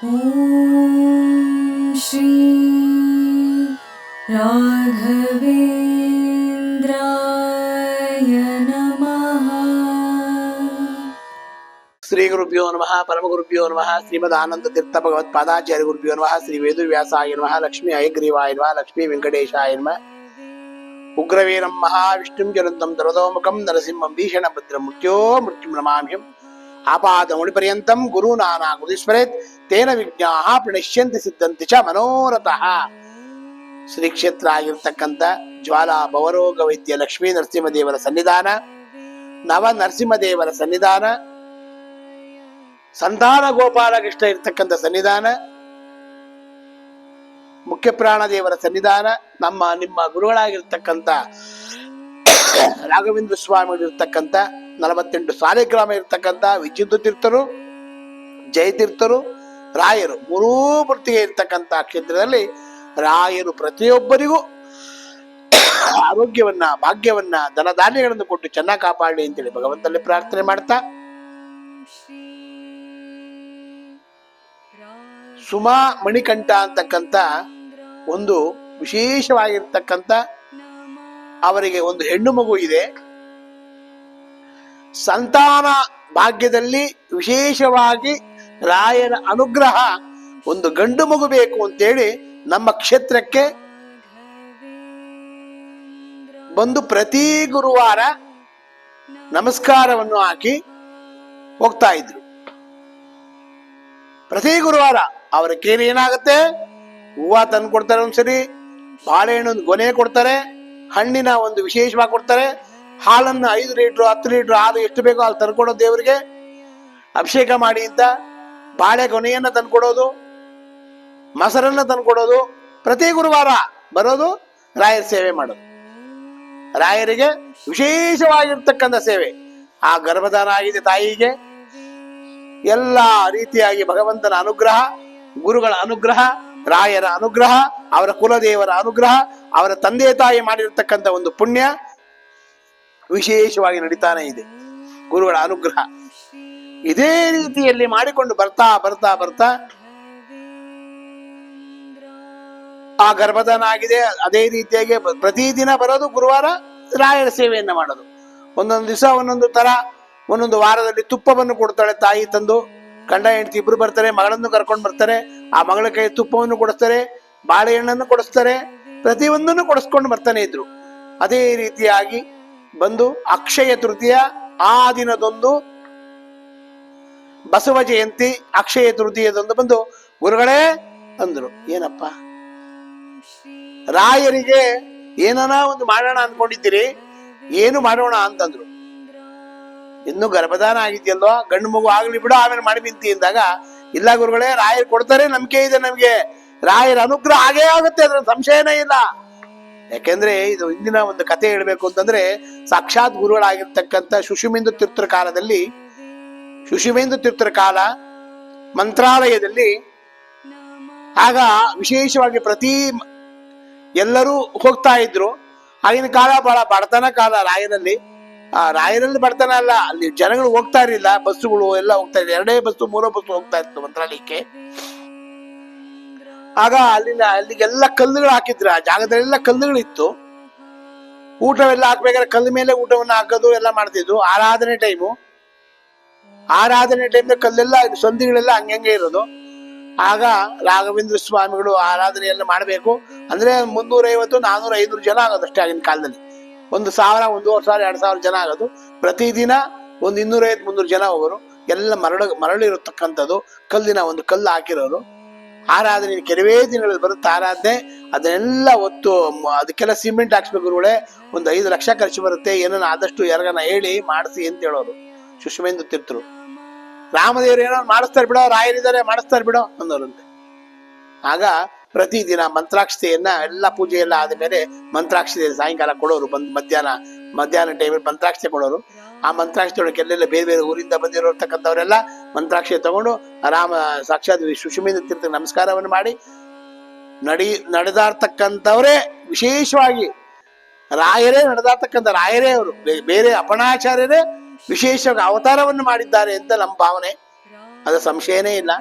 ಓಂ ಶ್ರೀ ರಾಘವೇಂದ್ರಾಯ ನಮಃ. ಶ್ರೀ ಗುರುಭ್ಯೋ ನಮಃ. ಪರಮ ಗುರುಭ್ಯೋ ನಮಃ. ಶ್ರೀಮದ್ ಆನಂದ ತೀರ್ಥ ಭಗವತ್ ಪಾದಾಚಾರ್ಯ ಗುರುಭ್ಯೋ ನಮಃ. ಶ್ರೀ ವೇದವ್ಯಾಸಾಯ ನಮಃ. ಲಕ್ಷ್ಮೀ ಹಯಗ್ರೀವಾಯ ನಮಃ. ಲಕ್ಷ್ಮೀ ವೆಂಕಟೇಶಾಯ ನಮಃ. ಉಗ್ರವೀರಂ ಮಹಾವಿಷ್ಣುಂ ಜ್ವಲಂತಂ ಧರದೋಮುಖಂ ನರಸಿಂಹಂ ಭೀಷಣ ಭದ್ರಂ ಮೃತ್ಯೋ ಮೃತ್ಯುಂ ನಮಾಮ್ಯಹಂ. ಆಪಾದಮೌಳಿಪರ್ಯಂತಂ ಗುರುನಾನಾ ಗುರುಸ್ಮರೇತ್ ತೇನ ವಿಜ್ಞಾಃ ಪ್ರಣಶ್ಯಂತಿ ಸಿದ್ಧಂತಿ ಚ ಮನೋರಥಃ. ಶ್ರೀ ಕ್ಷೇತ್ರ ಆಗಿರ್ತಕ್ಕಂಥ ಜ್ವಾಲಾ ಭವರೋಗ ವೈದ್ಯ ಲಕ್ಷ್ಮೀ ನರಸಿಂಹದೇವರ ಸನ್ನಿಧಾನ, ನವ ನರಸಿಂಹದೇವರ ಸನ್ನಿಧಾನ, ಸಂತಾನ ಗೋಪಾಲಕೃಷ್ಣ ಇರ್ತಕ್ಕಂಥ ಸನ್ನಿಧಾನ, ಮುಖ್ಯ ಪ್ರಾಣ ದೇವರ ಸನ್ನಿಧಾನ, ನಿಮ್ಮ ಗುರುಗಳಾಗಿರ್ತಕ್ಕಂಥ ರಾಘವೇಂದ್ರ ಸ್ವಾಮಿ ಇರ್ತಕ್ಕಂಥ 48 ಸಾಲಿಗ್ರಾಮ ಇರ್ತಕ್ಕಂಥ ವಿಚಿತ್ರ ತೀರ್ಥರು, ಜಯತೀರ್ಥರು, ರಾಯರು ಮೂರೂ ಮೂರ್ತಿಗೆ ಇರ್ತಕ್ಕಂಥ ಕ್ಷೇತ್ರದಲ್ಲಿ ರಾಯರು ಪ್ರತಿಯೊಬ್ಬರಿಗೂ ಆರೋಗ್ಯವನ್ನ, ಭಾಗ್ಯವನ್ನ, ಧನಧಾನ್ಯಗಳನ್ನು ಕೊಟ್ಟು ಚೆನ್ನಾಗಿ ಕಾಪಾಡಲಿ ಅಂತೇಳಿ ಭಗವಂತನಲ್ಲಿ ಪ್ರಾರ್ಥನೆ ಮಾಡ್ತಾ, ಸುಮಾ ಮಣಿಕಂಠ ಅಂತಕ್ಕಂಥ ಒಂದು ವಿಶೇಷವಾಗಿರ್ತಕ್ಕಂಥ ಅವರಿಗೆ ಒಂದು ಹೆಣ್ಣು ಮಗು ಇದೆ. ಸಂತಾನ ಭಾಗ್ಯದಲ್ಲಿ ವಿಶೇಷವಾಗಿ ರಾಯರ ಅನುಗ್ರಹ, ಒಂದು ಗಂಡು ಮಗು ಬೇಕು ಅಂತೇಳಿ ನಮ್ಮ ಕ್ಷೇತ್ರಕ್ಕೆ ಬಂದು ಪ್ರತಿ ಗುರುವಾರ ನಮಸ್ಕಾರವನ್ನು ಹಾಕಿ ಹೋಗ್ತಾ ಇದ್ರು. ಪ್ರತಿ ಗುರುವಾರ ಅವರ ಕೇರಿ ಏನಾಗುತ್ತೆ, ಹೂವ ತಂದು ಕೊಡ್ತಾರೆ, ಒಂದ್ಸರಿ ಬಾಳೆಹಣ್ಣು ಒಂದು ಗೊನೆ ಕೊಡ್ತಾರೆ, ಹಣ್ಣಿನ ಒಂದು ವಿಶೇಷವಾಗಿ ಕೊಡ್ತಾರೆ, ಹಾಲನ್ನು 5 ಲೀಟ್ರು 10 ಲೀಟ್ರು ಹಾಲು ಎಷ್ಟು ಬೇಕೋ ಅಲ್ಲಿ ತಂದ್ಕೊಡೋದು, ದೇವರಿಗೆ ಅಭಿಷೇಕ ಮಾಡಿ ಅಂತ ಬಾಳೆ ಗೊನೆಯನ್ನ ತಂದ್ಕೊಡೋದು, ಮೊಸರನ್ನ ತಂದ್ಕೊಡೋದು, ಪ್ರತಿ ಗುರುವಾರ ಬರೋದು, ರಾಯರ ಸೇವೆ ಮಾಡೋದು. ರಾಯರಿಗೆ ವಿಶೇಷವಾಗಿರ್ತಕ್ಕಂಥ ಸೇವೆ. ಆ ಗರ್ಭಧಾನ ಆಗಿದೆ ತಾಯಿಗೆ, ಎಲ್ಲ ರೀತಿಯಾಗಿ ಭಗವಂತನ ಅನುಗ್ರಹ, ಗುರುಗಳ ಅನುಗ್ರಹ, ರಾಯರ ಅನುಗ್ರಹ, ಅವರ ಕುಲದೇವರ ಅನುಗ್ರಹ, ಅವರ ತಂದೆ ತಾಯಿ ಮಾಡಿರ್ತಕ್ಕಂಥ ಒಂದು ಪುಣ್ಯ ವಿಶೇಷವಾಗಿ ನಡೀತಾನೆ ಇದೆ. ಗುರುಗಳ ಅನುಗ್ರಹ ಇದೇ ರೀತಿಯಲ್ಲಿ ಮಾಡಿಕೊಂಡು ಬರ್ತಾ ಬರ್ತಾ ಬರ್ತಾ ಆ ಗರ್ಭಧಾನ ಆಗಿದೆ. ಅದೇ ರೀತಿಯಾಗಿ ಪ್ರತಿದಿನ ಬರೋದು, ಗುರುವಾರ ರಾಯರ ಸೇವೆಯನ್ನ ಮಾಡೋದು. ಒಂದೊಂದು ದಿವಸ ಒಂದೊಂದು ತರ, ಒಂದೊಂದು ವಾರದಲ್ಲಿ ತುಪ್ಪವನ್ನು ಕೊಡ್ತಾಳೆ ತಾಯಿ ತಂದು. ಗಂಡ ಹೆಂಡತಿ ಇಬ್ರು ಬರ್ತಾರೆ, ಮಗಳನ್ನು ಕರ್ಕೊಂಡು ಬರ್ತಾರೆ, ಆ ಮಗಳ ಕೈ ತುಪ್ಪವನ್ನು ಕೊಡಿಸ್ತಾರೆ, ಬಾಳೆಹಣ್ಣನ್ನು ಕೊಡಿಸ್ತಾರೆ, ಪ್ರತಿಯೊಂದನ್ನು ಕೊಡಿಸ್ಕೊಂಡು ಬರ್ತಾನೆ ಇದ್ರು. ಅದೇ ರೀತಿಯಾಗಿ ಬಂದು ಅಕ್ಷಯ ತೃತೀಯ ಆ ದಿನದೊಂದು ಬಸವ ಜಯಂತಿ ಅಕ್ಷಯ ತೃತೀಯದೊಂದು ಬಂದು, ಗುರುಗಳೇ ಅಂದ್ರು, ಏನಪ್ಪ ರಾಯರಿಗೆ ಏನನ ಒಂದು ಮಾಡೋಣ ಅನ್ಕೊಂಡಿದ್ದೀರಿ, ಏನು ಮಾಡೋಣ ಅಂತಂದ್ರು. ಇನ್ನು ಗರ್ಭಧಾನ ಆಗಿದೆಯಲ್ವಾ, ಗಂಡು ಮಗು ಆಗ್ಲಿ ಬಿಡು, ಆಮೇಲೆ ಮಾಡಿಬಿಂತಿ ಎಂದಾಗ, ಇಲ್ಲ ಗುರುಗಳೇ ರಾಯರು ಕೊಡ್ತಾರೆ, ನಂಬಿಕೆ ಇದೆ ನಮ್ಗೆ, ರಾಯರ ಅನುಗ್ರಹ ಹಾಗೇ ಆಗುತ್ತೆ, ಅದ್ರ ಸಂಶಯನೇ ಇಲ್ಲ. ಯಾಕೆಂದ್ರೆ ಇದು ಇಂದಿನ ಒಂದು ಕಥೆ ಹೇಳ್ಬೇಕು ಅಂತಂದ್ರೆ, ಸಾಕ್ಷಾತ್ ಗುರುಗಳಾಗಿರ್ತಕ್ಕಂಥ ಶುಶುಮೇಂದ್ರ ತೀರ್ಥರ ಕಾಲದಲ್ಲಿ, ಶುಶುಮೇಂದ್ರ ತೀರ್ಥರ ಕಾಲ ಮಂತ್ರಾಲಯದಲ್ಲಿ ಆಗ ವಿಶೇಷವಾಗಿ ಪ್ರತಿ ಎಲ್ಲರೂ ಹೋಗ್ತಾ ಇದ್ರು. ಆಗಿನ ಕಾಲ ಬಹಳ ಬಡತನ ಕಾಲ ರಾಯರಲ್ಲಿ. ಆ ರಾಯರಲ್ಲಿ ಬಡತನ ಅಲ್ಲ, ಅಲ್ಲಿ ಜನಗಳು ಹೋಗ್ತಾ ಇರಲಿಲ್ಲ, ಬಸ್ಸುಗಳು ಎಲ್ಲ ಹೋಗ್ತಾ ಇದ್ರು, 2 ಬಸ್ಸು 3 ಬಸ್ಸು ಹೋಗ್ತಾ ಇತ್ತು ಮಂತ್ರಾಲಯಕ್ಕೆ. ಆಗ ಅಲ್ಲಿಗೆಲ್ಲ ಕಲ್ಲುಗಳು ಹಾಕಿದ್ರು, ಆ ಜಾಗದಲ್ಲೆಲ್ಲ ಕಲ್ಲುಗಳಿತ್ತು. ಊಟವೆಲ್ಲ ಹಾಕ್ಬೇಕಾದ್ರೆ ಕಲ್ಲು ಮೇಲೆ ಊಟವನ್ನು ಹಾಕೋದು ಎಲ್ಲ ಮಾಡ್ತಿದ್ರು. ಆರಾಧನೆ ಟೈಮ್ ಕಲ್ಲೆಲ್ಲ ಸಂಧಿಗಳೆಲ್ಲ ಹಂಗೆ ಇರೋದು. ಆಗ ರಾಘವೇಂದ್ರ ಸ್ವಾಮಿಗಳು ಆರಾಧನೆಯನ್ನ ಮಾಡಬೇಕು ಅಂದ್ರೆ 350, 400, 500 ಜನ ಆಗೋದಷ್ಟೇ ಆಗಿನ ಕಾಲದಲ್ಲಿ. 1000, 1,500, 2,000 ಜನ ಆಗೋದು. ಪ್ರತಿದಿನ ಒಂದು 250, 300 ಜನ ಹೋಗೋರು. ಎಲ್ಲ ಮರಳಿರತಕ್ಕಂಥದ್ದು, ಕಲ್ಲಿನ ಒಂದು ಕಲ್ಲು ಹಾಕಿರೋರು. ಆರಾಧನೆ ಕೆಲವೇ ದಿನಗಳಲ್ಲಿ ಬರುತ್ತೆ ಆರಾಧನೆ. ಅದನ್ನೆಲ್ಲ ಹೊತ್ತು ಅದಕ್ಕೆಲ್ಲ ಸಿಮೆಂಟ್ ಹಾಕ್ಸ್ಬೇಕು ಗುರುಗಳೇ, ಒಂದು 5 ಲಕ್ಷ ಖರ್ಚು ಬರುತ್ತೆ, ಏನನ್ನ ಆದಷ್ಟು ಯಾರಿಗಾನ ಹೇಳಿ ಮಾಡಿಸಿ ಅಂತ ಹೇಳೋರು ಶುಶುಮೇಂದ್ರ ತೀರ್ಥರು. ರಾಮದೇವರು ಏನೋ ಮಾಡಿಸ್ತಾರೆ ಬಿಡೋ, ರಾಯರಿದ್ದಾರೆ ಮಾಡಿಸ್ತಾರೆ ಬಿಡೋ ಅನ್ನೋರಂತೆ. ಆಗ ಪ್ರತಿದಿನ ಮಂತ್ರಾಕ್ಷತೆಯನ್ನ ಎಲ್ಲ ಪೂಜೆ ಎಲ್ಲ ಆದ್ಮೇಲೆ ಮಂತ್ರಾಕ್ಷತೆ ಸಾಯಂಕಾಲ ಕೊಡೋರು, ಬಂದು ಮಧ್ಯಾಹ್ನ ಟೈಮಲ್ಲಿ ಮಂತ್ರಾಕ್ಷತೆ ಕೊಡೋರು. ಆ ಮಂತ್ರಾಕ್ಷತೆ ಎಲ್ಲೆಲ್ಲ ಬೇರೆ ಬೇರೆ ಊರಿಂದ ಬಂದಿರತಕ್ಕಂಥವರೆಲ್ಲ ಮಂತ್ರಾಕ್ಷತೆ ತಗೊಂಡು ರಾಮ ಸಾಕ್ಷಾತ್ ಶುಶುಮೇಂದ್ರ ತೀರ್ಥ ನಮಸ್ಕಾರವನ್ನು ಮಾಡಿ ನಡೆದಾಡ್ತಕ್ಕಂಥವರೇ, ವಿಶೇಷವಾಗಿ ರಾಯರೇ ನಡೆದಾಡ್ತಕ್ಕಂಥ ರಾಯರೇ ಅವರು, ಬೇರೆ ಅಪಣಾಚಾರ್ಯರೇ ವಿಶೇಷವಾಗಿ ಅವತಾರವನ್ನು ಮಾಡಿದ್ದಾರೆ ಅಂತ ನಮ್ಮ ಭಾವನೆ, ಅದು ಸಂಶಯನೇ ಇಲ್ಲ.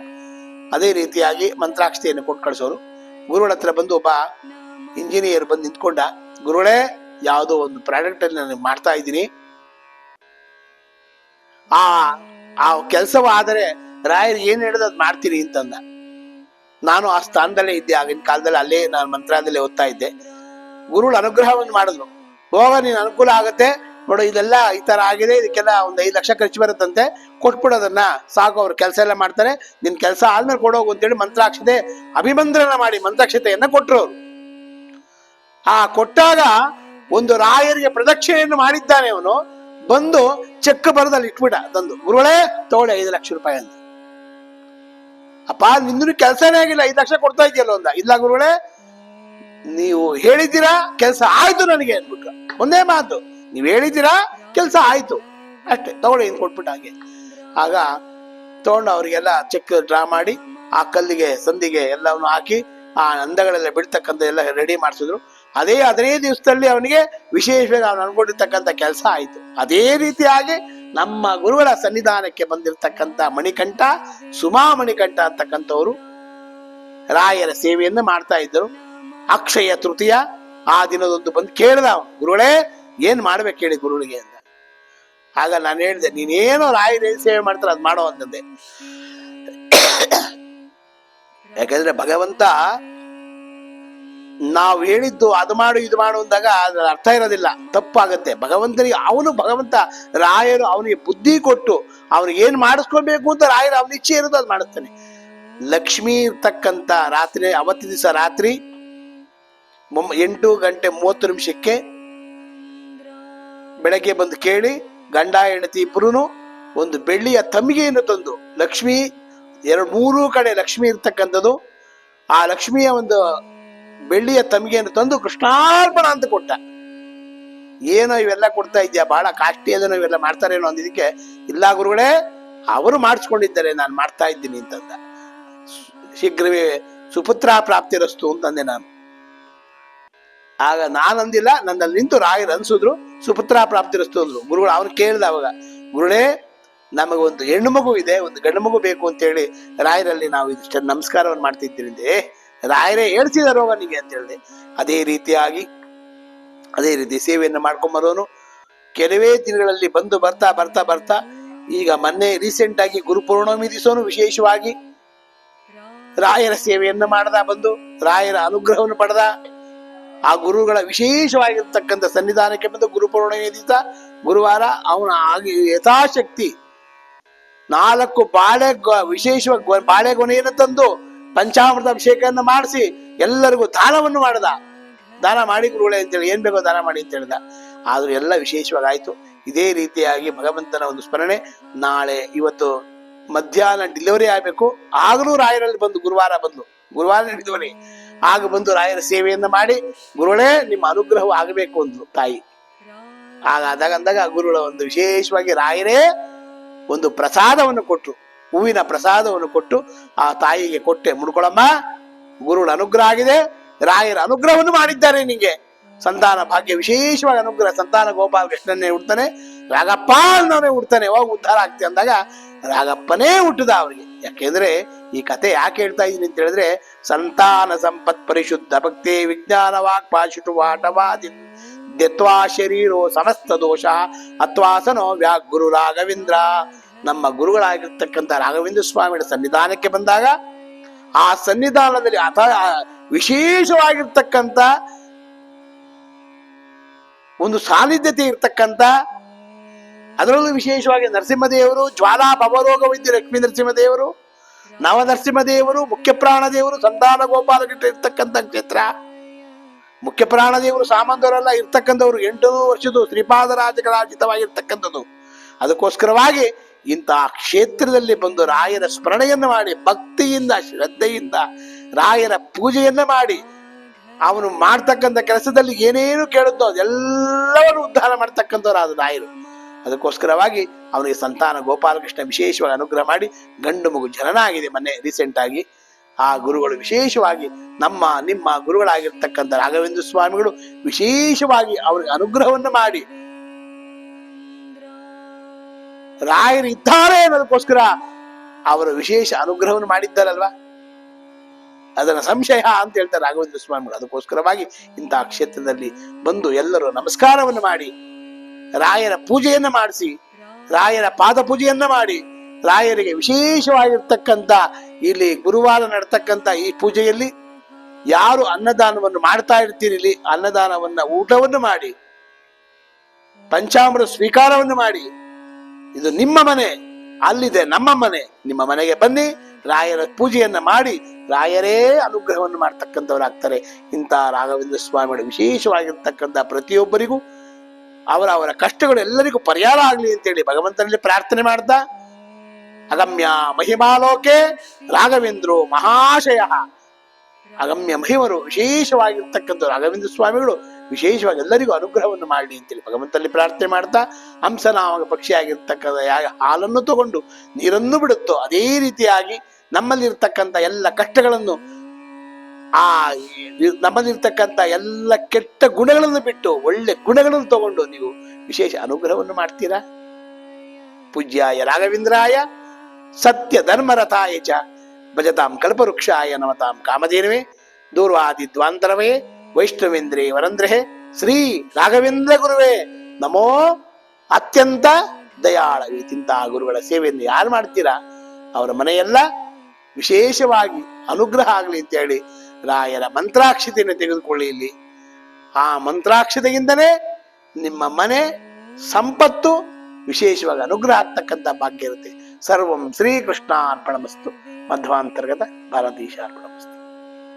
ಅದೇ ರೀತಿಯಾಗಿ ಮಂತ್ರಾಕ್ಷತೆಯನ್ನು ಕೊಟ್ಟು ಕಳಿಸೋರು. ಗುರುಗಳ ಹತ್ರ ಬಂದು ಒಬ್ಬ ಇಂಜಿನಿಯರ್ ಬಂದು ನಿಂತ್ಕೊಂಡ. ಗುರುಗಳೇ, ಯಾವುದೋ ಒಂದು ಪ್ರಾಡಕ್ಟ್ ಅಲ್ಲಿ ನಾನು ಮಾಡ್ತಾ ಇದ್ದೀನಿ, ಆ ಕೆಲಸವಾದರೆ ರಾಯರು ಏನ್ ಹೇಳಿದ್ರೆ ಅದ್ ಮಾಡ್ತೀನಿ ಅಂತಂದ. ನಾನು ಆ ಸ್ಥಾನದಲ್ಲೇ ಇದ್ದೆ, ಆಗಿನ ಕಾಲದಲ್ಲಿ ಅಲ್ಲೇ ನಾನು ಮಂತ್ರಾಲಯದಲ್ಲೇ ಓದ್ತಾ ಇದ್ದೆ. ಗುರುಗಳು ಅನುಗ್ರಹವನ್ನು ಮಾಡಿದ್ರು. ಹೋಗ, ನೀನ್ ಅನುಕೂಲ ಆಗತ್ತೆ ನೋಡು, ಇದೆಲ್ಲ ಈ ತರ ಆಗಿದೆ, ಇದಕ್ಕೆಲ್ಲ ಒಂದು 5 ಲಕ್ಷ ಖರ್ಚು ಬರುತ್ತಂತೆ, ಕೊಟ್ಬಿಡೋದನ್ನ ಸಾಕು, ಅವ್ರ ಕೆಲಸ ಎಲ್ಲ ಮಾಡ್ತಾರೆ, ನಿನ್ ಕೆಲಸ ಆದ್ಮೇಲೆ ಕೊಡೋಗು ಅಂತೇಳಿ ಮಂತ್ರಾಕ್ಷತೆ ಅಭಿಮಂತ್ರಣ ಮಾಡಿ ಮಂತ್ರಾಕ್ಷತೆಯನ್ನ ಕೊಟ್ರು ಅವರು. ಆ ಕೊಟ್ಟಾಗ ಒಂದು ರಾಯರಿಗೆ ಪ್ರದಕ್ಷಿಣೆಯನ್ನು ಮಾಡಿದ್ದಾನೆ ಅವನು. ಬಂದು ಚೆಕ್ ಬರದಲ್ಲಿ ಇಟ್ಬಿಡ ತಂದು, ಗುರುಗಳೇ ತಗೊಳ್ಳಿ 5 ಲಕ್ಷ ರೂಪಾಯಿ ಅಂತ. ಅಪ್ಪ, ನಿಂದು ಕೆಲಸನೇ ಆಗಿಲ್ಲ, 5 ಲಕ್ಷ ಕೊಡ್ತಾ ಇದೆಯಲ್ಲ ಅಂದ. ಇಲ್ಲ ಗುರುಗಳೇ, ನೀವು ಹೇಳಿದ್ದೀರಾ, ಕೆಲಸ ಆಯ್ತು ನನಗೆ ಅಂದ್ಬಿಟ್ರು. ಒಂದೇ ಮಾತು, ನೀವ್ ಹೇಳಿದ್ದೀರಾ, ಕೆಲಸ ಆಯ್ತು, ಅಷ್ಟೇ, ತಗೊಳ್ಳಿ ಅಂತ ಕೊಟ್ಬಿಟ್ಟ. ಹಾಗೆ ಆಗ ತಗೊಂಡು ಅವ್ರಿಗೆಲ್ಲ ಚೆಕ್ ಡ್ರಾ ಮಾಡಿ ಆ ಕಲ್ಲಿಗೆ ಸಂದಿಗೆ ಎಲ್ಲವನ್ನು ಹಾಕಿ ಆ ಅಂದಗಳೆಲ್ಲ ಬಿಡ್ತಕ್ಕಂಥ ಎಲ್ಲ ರೆಡಿ ಮಾಡಿಸಿದ್ರು. ಅದೇ ದಿವಸದಲ್ಲಿ ಅವನಿಗೆ ವಿಶೇಷವಾಗಿ ಅವನು ಅನ್ಕೊಂಡಿರ್ತಕ್ಕಂಥ ಕೆಲಸ ಆಯ್ತು. ಅದೇ ರೀತಿಯಾಗಿ ನಮ್ಮ ಗುರುಗಳ ಸನ್ನಿಧಾನಕ್ಕೆ ಬಂದಿರತಕ್ಕಂಥ ಮಣಿಕಂಠ, ಸುಮಾ ಮಣಿಕಂಠ ಅಂತಕ್ಕಂಥವ್ರು ರಾಯರ ಸೇವೆಯನ್ನು ಮಾಡ್ತಾ ಇದ್ದರು. ಅಕ್ಷಯ ತೃತೀಯ ಆ ದಿನದೊಂದು ಬಂದು ಕೇಳ್ದ ಅವನು, ಗುರುಗಳೇ ಏನ್ ಮಾಡ್ಬೇಕು ಹೇಳಿ ಗುರುಗಳಿಗೆ ಅಂತ. ಆಗ ನಾನು ಹೇಳಿದೆ, ನೀನೇನೋ ರಾಯರ ಸೇವೆ ಮಾಡ್ತಾರೆ ಅದ್ ಮಾಡೋ ಅಂತಂದೆ. ಯಾಕಂದ್ರೆ ಭಗವಂತ ನಾವು ಹೇಳಿದ್ದು ಅದು ಮಾಡು ಇದು ಮಾಡು ಅಂದಾಗ ಅದ್ರ ಅರ್ಥ ಇರೋದಿಲ್ಲ, ತಪ್ಪಾಗತ್ತೆ. ಭಗವಂತ ರಾಯರು ಅವನಿಗೆ ಬುದ್ಧಿ ಕೊಟ್ಟು ಅವ್ನಿಗೆ ಏನ್ ಮಾಡಿಸ್ಕೊಳ್ಬೇಕು ಅಂತ ರಾಯರು ಅವನ ಇಚ್ಛೆ ಇರೋದು ಅದು ಮಾಡಿಸ್ತಾನೆ. ಲಕ್ಷ್ಮಿ ಇರ್ತಕ್ಕಂಥ ರಾತ್ರಿ, ಅವತ್ತು ದಿವಸ ರಾತ್ರಿ 8:30 ಬೆಳಗ್ಗೆ ಬಂದು ಕೇಳಿ, ಗಂಡ ಹೆಂಡತಿ ಇಬ್ರು ಒಂದು ಬೆಳ್ಳಿಯ ತಮ್ಮಿಗೆಯನ್ನು ತಂದು, ಲಕ್ಷ್ಮಿ 2-3 ಕಡೆ ಲಕ್ಷ್ಮಿ ಇರ್ತಕ್ಕಂಥದ್ದು, ಆ ಲಕ್ಷ್ಮಿಯ ಒಂದು ಬೆಳ್ಳಿಯ ತಮ್ಮಿಗೆಯನ್ನು ತಂದು ಕೃಷ್ಣಾರ್ಪಣ ಅಂತ ಕೊಟ್ಟ. ಏನೋ ಇವೆಲ್ಲ ಕೊಡ್ತಾ ಇದ್ಯಾ, ಬಹಳ ಕಾಸ್ಟ್ಲಿ ಅದನ್ನು ಇವೆಲ್ಲ ಮಾಡ್ತಾರೇನೋ ಅಂದಿದ್ದಕ್ಕೆ, ಇಲ್ಲ ಗುರುಗಳೇ ಅವರು ಮಾಡಿಸ್ಕೊಂಡಿದ್ದಾರೆ, ನಾನು ಮಾಡ್ತಾ ಇದ್ದೀನಿ ಅಂತಂದ. ಶೀಘ್ರವೇ ಸುಪುತ್ರ ಪ್ರಾಪ್ತಿರಸ್ತು ಅಂತಂದೆ ನಾನು. ಆಗ ನಾನಂದಿಲ್ಲ, ನನ್ನಲ್ಲಿ ನಿಂತು ರಾಯರು ಅನ್ಸಿದ್ರು, ಸುಪುತ್ರ ಪ್ರಾಪ್ತಿರಸ್ತು ಅಂದ್ರು ಗುರುಗಳು. ಅವನು ಕೇಳ್ದ ಅವಾಗ, ಗುರುಗಳೇ ನಮಗೆ ಒಂದು ಹೆಣ್ಣು ಮಗು ಇದೆ, ಒಂದು ಗಂಡು ಮಗು ಬೇಕು ಅಂತೇಳಿ ರಾಯರಲ್ಲಿ ನಾವು ಇಷ್ಟ ನಮಸ್ಕಾರವನ್ನು ಮಾಡ್ತಿದ್ದೀರಿ. ರಾಯರೇ ಹೇಳ್ತಿದಾರ ಅವನಿಗೆ ಅಂತ ಹೇಳಿದೆ. ಅದೇ ರೀತಿ ಸೇವೆಯನ್ನು ಮಾಡ್ಕೊಂಬರೋನು. ಕೆಲವೇ ದಿನಗಳಲ್ಲಿ ಬಂದು ಬರ್ತಾ ಈಗ ಮೊನ್ನೆ ರೀಸೆಂಟ್ ಆಗಿ ಗುರುಪೂರ್ಣಮಿ ದಿವಸನು ವಿಶೇಷವಾಗಿ ರಾಯರ ಸೇವೆಯನ್ನು ಮಾಡದ, ಬಂದು ರಾಯರ ಅನುಗ್ರಹವನ್ನು ಪಡೆದ. ಆ ಗುರುಗಳ ವಿಶೇಷವಾಗಿರ್ತಕ್ಕಂಥ ಸನ್ನಿಧಾನಕ್ಕೆ ಬಂದು ಗುರುಪೂರ್ಣಿಮೆ ದಿವಸ ಗುರುವಾರ ಅವನ ಯಥಾಶಕ್ತಿ 4 ವಿಶೇಷವಾಗಿ ಬಾಳೆಗೊನೆಯನ್ನು ತಂದು ಪಂಚಾಮೃತ ಅಭಿಷೇಕವನ್ನು ಮಾಡಿಸಿ ಎಲ್ಲರಿಗೂ ದಾನವನ್ನು ಮಾಡದ. ದಾನ ಮಾಡಿ ಗುರುಗಳೇ ಅಂತೇಳಿ, ಏನ್ ಬೇಕೋ ದಾನ ಮಾಡಿ ಅಂತ ಹೇಳಿದ. ಆದ್ರೂ ಎಲ್ಲ ವಿಶೇಷವಾಗಿ ಆಯ್ತು. ಇದೇ ರೀತಿಯಾಗಿ ಭಗವಂತನ ಒಂದು ಸ್ಮರಣೆ. ಇವತ್ತು ಮಧ್ಯಾಹ್ನ ಡೆಲಿವರಿ ಆಗ್ಬೇಕು, ಆಗಲೂ ರಾಯರಲ್ಲಿ ಬಂದು ಗುರುವಾರ ಡೆಲಿವರಿ ಆಗ ಬಂದು ರಾಯರ ಸೇವೆಯನ್ನು ಮಾಡಿ, ಗುರುಗಳೇ ನಿಮ್ಮ ಅನುಗ್ರಹವು ಆಗಬೇಕು ಅಂದ್ರು ತಾಯಿ. ಅಂದಾಗ ಗುರುಗಳ ಒಂದು ವಿಶೇಷವಾಗಿ ರಾಯರೇ ಒಂದು ಪ್ರಸಾದವನ್ನು ಕೊಟ್ಟರು, ಹೂವಿನ ಪ್ರಸಾದವನ್ನು ಕೊಟ್ಟು ಆ ತಾಯಿಗೆ ಕೊಟ್ಟೆ, ಮುಡ್ಕೊಳಮ್ಮ ಗುರುಗಳ ಅನುಗ್ರಹ ಆಗಿದೆ, ರಾಯರ ಅನುಗ್ರಹವನ್ನು ಮಾಡಿದ್ದಾರೆ, ನಿಂಗೆ ಸಂತಾನ ಭಾಗ್ಯ ವಿಶೇಷವಾಗಿ ಅನುಗ್ರಹ, ಸಂತಾನ ಗೋಪಾಲ ಕೃಷ್ಣನ್ನೇ ಹುಡ್ತಾನೆ, ರಾಗಪ್ಪ ಅನ್ನೋನೇ ಹುಡ್ತಾನೆ, ಹೋಗಿ ಉದ್ಧಾರ ಆಗ್ತಿ ಅಂದಾಗ ರಾಗಪ್ಪನೇ ಹುಟ್ಟದ ಅವ್ರಿಗೆ. ಯಾಕೆಂದ್ರೆ ಈ ಕತೆ ಯಾಕೆ ಹೇಳ್ತಾ ಇದೀನಿ ಅಂತ ಹೇಳಿದ್ರೆ, ಸಂತಾನ ಸಂಪತ್ ಪರಿಶುದ್ಧ ಭಕ್ತಿ ವಿಜ್ಞಾನ ವಾಕ್ ಪಾಶುಟು ವಾಟವಾದಿ ದತ್ವಾ ಶರೀರೋ ಸಮಸ್ತ ದೋಷ ಅತ್ವಾಸನೋ ವ್ಯಾಗುರು ರಾಘವೇಂದ್ರ. ನಮ್ಮ ಗುರುಗಳಾಗಿರ್ತಕ್ಕಂಥ ರಾಘವೇಂದ್ರ ಸ್ವಾಮಿಗಳ ಸನ್ನಿಧಾನಕ್ಕೆ ಬಂದಾಗ ಆ ಸನ್ನಿಧಾನದಲ್ಲಿ ವಿಶೇಷವಾಗಿರ್ತಕ್ಕಂಥ ಒಂದು ಸಾನ್ನಿಧ್ಯತೆ ಇರ್ತಕ್ಕಂಥ, ಅದರಲ್ಲೂ ವಿಶೇಷವಾಗಿ ನರಸಿಂಹದೇವರು, ಜ್ವಾಲಾ ಭವರೋಗ ವೈದ್ಯ ಲಕ್ಷ್ಮೀ ನರಸಿಂಹದೇವರು, ನವನರಸಿಂಹದೇವರು, ಮುಖ್ಯ ಪ್ರಾಣದೇವರು, ಸಂತಾನ ಗೋಪಾಲಕೃಷ್ಣ ಇರ್ತಕ್ಕಂಥ ಕ್ಷೇತ್ರ. ಮುಖ್ಯ ಪ್ರಾಣದೇವರು ಸಾಮಾನ್ಯರೆಲ್ಲ ಇರ್ತಕ್ಕಂಥವ್ರು 800 ವರ್ಷದ ಶ್ರೀಪಾದರಾಜಕರಾಜಿತವಾಗಿರ್ತಕ್ಕಂಥದ್ದು. ಅದಕ್ಕೋಸ್ಕರವಾಗಿ ಇಂತಹ ಕ್ಷೇತ್ರದಲ್ಲಿ ಬಂದು ರಾಯರ ಸ್ಮರಣೆಯನ್ನು ಮಾಡಿ, ಭಕ್ತಿಯಿಂದ ಶ್ರದ್ಧೆಯಿಂದ ರಾಯರ ಪೂಜೆಯನ್ನ ಮಾಡಿ, ಅವನು ಮಾಡ್ತಕ್ಕಂಥ ಕೆಲಸದಲ್ಲಿ ಏನೇನು ಕೇಳುತ್ತೋ ಅದೆಲ್ಲವನ್ನು ಉದ್ಧಾರ ಮಾಡ್ತಕ್ಕಂಥವ್ರು ಆದ ರಾಯರು. ಅದಕ್ಕೋಸ್ಕರವಾಗಿ ಅವನಿಗೆ ಸಂತಾನ ಗೋಪಾಲಕೃಷ್ಣ ವಿಶೇಷವಾಗಿ ಅನುಗ್ರಹ ಮಾಡಿ ಗಂಡು ಮಗು ಜನನ ಆಗಿದೆ ಮೊನ್ನೆ ರೀಸೆಂಟ್ ಆಗಿ. ಆ ಗುರುಗಳು ವಿಶೇಷವಾಗಿ ನಿಮ್ಮ ಗುರುಗಳಾಗಿರ್ತಕ್ಕಂಥ ರಾಘವೇಂದ್ರ ಸ್ವಾಮಿಗಳು ವಿಶೇಷವಾಗಿ ಅವ್ರಿಗೆ ಅನುಗ್ರಹವನ್ನು ಮಾಡಿ, ರಾಯರು ಇದ್ದಾರೆ ಅನ್ನೋದಕ್ಕೋಸ್ಕರ ಅವರು ವಿಶೇಷ ಅನುಗ್ರಹವನ್ನು ಮಾಡಿದ್ದಾರಲ್ವಾ. ಅದನ್ನ ಸಂಶಯ ಅಂತ ಹೇಳ್ತಾರೆ ರಾಘವೇಂದ್ರ ಸ್ವಾಮಿಗಳು. ಅದಕ್ಕೋಸ್ಕರವಾಗಿ ಇಂತಹ ಕ್ಷೇತ್ರದಲ್ಲಿ ಬಂದು ಎಲ್ಲರೂ ನಮಸ್ಕಾರವನ್ನು ಮಾಡಿ ರಾಯರ ಪೂಜೆಯನ್ನ ಮಾಡಿಸಿ, ರಾಯರ ಪಾದ ಪೂಜೆಯನ್ನ ಮಾಡಿ, ರಾಯರಿಗೆ ವಿಶೇಷವಾಗಿರ್ತಕ್ಕಂಥ ಇಲ್ಲಿ ಗುರುವಾರ ನಡ್ತಕ್ಕಂಥ ಈ ಪೂಜೆಯಲ್ಲಿ ಯಾರು ಅನ್ನದಾನವನ್ನು ಮಾಡ್ತಾ ಇರ್ತೀರಿ, ಇಲ್ಲಿ ಅನ್ನದಾನವನ್ನ ಊಟವನ್ನು ಮಾಡಿ, ಪಂಚಾಮೃತ ಸ್ವೀಕಾರವನ್ನು ಮಾಡಿ, ಇದು ನಿಮ್ಮ ಮನೆ, ಅಲ್ಲಿದೆ ನಮ್ಮ ಮನೆ, ನಿಮ್ಮ ಮನೆಗೆ ಬನ್ನಿ, ರಾಯರ ಪೂಜೆಯನ್ನ ಮಾಡಿ ರಾಯರೇ ಅನುಗ್ರಹವನ್ನು ಮಾಡ್ತಕ್ಕಂಥವರಾಗ್ತಾರೆ. ಇಂಥ ರಾಘವೇಂದ್ರ ಸ್ವಾಮಿಗಳು ವಿಶೇಷವಾಗಿರ್ತಕ್ಕಂಥ ಪ್ರತಿಯೊಬ್ಬರಿಗೂ ಅವರ ಕಷ್ಟಗಳು ಎಲ್ಲರಿಗೂ ಪರಿಹಾರ ಆಗ್ಲಿ ಅಂತೇಳಿ ಭಗವಂತನಲ್ಲಿ ಪ್ರಾರ್ಥನೆ ಮಾಡ್ತಾ, ಅಗಮ್ಯ ಮಹಿಮಾಲೋಕೆ ರಾಘವೇಂದ್ರೋ ಮಹಾಶಯ, ಅಗಮ್ಯ ಮಹಿಮರು ವಿಶೇಷವಾಗಿರ್ತಕ್ಕಂಥ ರಾಘವೇಂದ್ರ ಸ್ವಾಮಿಗಳು ವಿಶೇಷವಾಗಿ ಎಲ್ಲರಿಗೂ ಅನುಗ್ರಹವನ್ನು ಮಾಡಲಿ ಅಂತೇಳಿ ಭಗವಂತನಲ್ಲಿ ಪ್ರಾರ್ಥನೆ ಮಾಡ್ತಾ, ಹಂಸನಾಮಕ ಪಕ್ಷಿಯಾಗಿರ್ತಕ್ಕಂಥ ಹಾಲನ್ನು ತಗೊಂಡು ನೀರನ್ನು ಬಿಡುತ್ತೋ ಅದೇ ರೀತಿಯಾಗಿ ನಮ್ಮಲ್ಲಿರ್ತಕ್ಕಂಥ ಎಲ್ಲ ಕಷ್ಟಗಳನ್ನು, ನಮ್ಮಲ್ಲಿರ್ತಕ್ಕಂಥ ಎಲ್ಲ ಕೆಟ್ಟ ಗುಣಗಳನ್ನು ಬಿಟ್ಟು ಒಳ್ಳೆ ಗುಣಗಳನ್ನು ತಗೊಂಡು ನೀವು ವಿಶೇಷ ಅನುಗ್ರಹವನ್ನು ಮಾಡ್ತೀರಾ. ಪೂಜ್ಯಾಯ ರಾಘವೇಂದ್ರಾಯ ಸತ್ಯ ಧರ್ಮರಥಾಯ ಚ ಭಜತಾಂ ಕಲ್ಪವೃಕ್ಷಾಯ ನಮತಾಂ ಕಾಮಧೇನವೇ ದೂರ್ವಾದಿ ದ್ವಾಂತರವೇ ವೈಷ್ಣವೇಂದ್ರೇ ವರಂದ್ರಹೇ ಶ್ರೀ ರಾಘವೇಂದ್ರ ಗುರುವೇ ನಮೋ ಅತ್ಯಂತ ದಯಾಳವಿ. ಇಂತಹ ಗುರುಗಳ ಸೇವೆಯನ್ನು ಯಾರು ಮಾಡ್ತೀರಾ ಅವರ ಮನೆಯೆಲ್ಲ ವಿಶೇಷವಾಗಿ ಅನುಗ್ರಹ ಆಗಲಿ ಅಂತ ಹೇಳಿ ರಾಯರ ಮಂತ್ರಾಕ್ಷತೆಯನ್ನು ತೆಗೆದುಕೊಳ್ಳಿ. ಇಲ್ಲಿ ಆ ಮಂತ್ರಾಕ್ಷತೆಯಿಂದಲೇ ನಿಮ್ಮ ಮನೆ ಸಂಪತ್ತು ವಿಶೇಷವಾಗಿ ಅನುಗ್ರಹ ಆಗ್ತಕ್ಕಂಥ ಭಾಗ್ಯ ಇರುತ್ತೆ. ಸರ್ವಂ ಶ್ರೀಕೃಷ್ಣ ಅರ್ಪಣಮಸ್ತು. ಮಧ್ವಾಂತರ್ಗತ ಭಾರತೀಶಾರ್ಪಣಮಸ್ತು.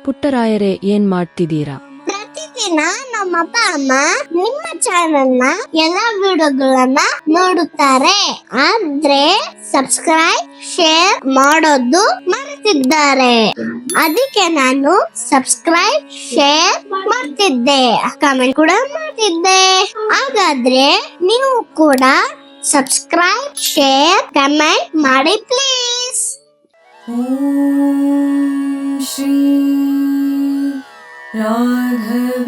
ಪುಟ್ಟರಾಯರೇ, ಏನ್ ಮಾಡ್ತಿದ್ದೀರಾ? ಪ್ರತಿದಿನ ನಮ್ಮ ಅಪ್ಪ ಅಮ್ಮ ನಿಮ್ಮ ಚಾನೆಲ್ ನ ಎಲ್ಲಾ ವಿಡಿಯೋಗಳನ್ನ ನೋಡುತ್ತಾರೆ, ಆದ್ರೆ ಸಬ್ಸ್ಕ್ರೈಬ್ ಶೇರ್ ಮಾಡೋದು ಮರೆತಿದ್ದಾರೆ. ಅದಕ್ಕೆ ನಾನು ಸಬ್ಸ್ಕ್ರೈಬ್ ಶೇರ್ ಮಾಡ್ತಿದ್ದೆ, ಕಮೆಂಟ್ ಕೂಡ ಮಾಡ್ತಿದ್ದೆ. ಹಾಗಾದ್ರೆ ನೀವು ಕೂಡ ಸಬ್ಸ್ಕ್ರೈಬ್ ಶೇರ್ ಕಮೆಂಟ್ ಮಾಡಿ ಪ್ಲೀಸ್. ಓಂ ಶ್ರೀ ರಾಘವೇಂದ್ರಾಯ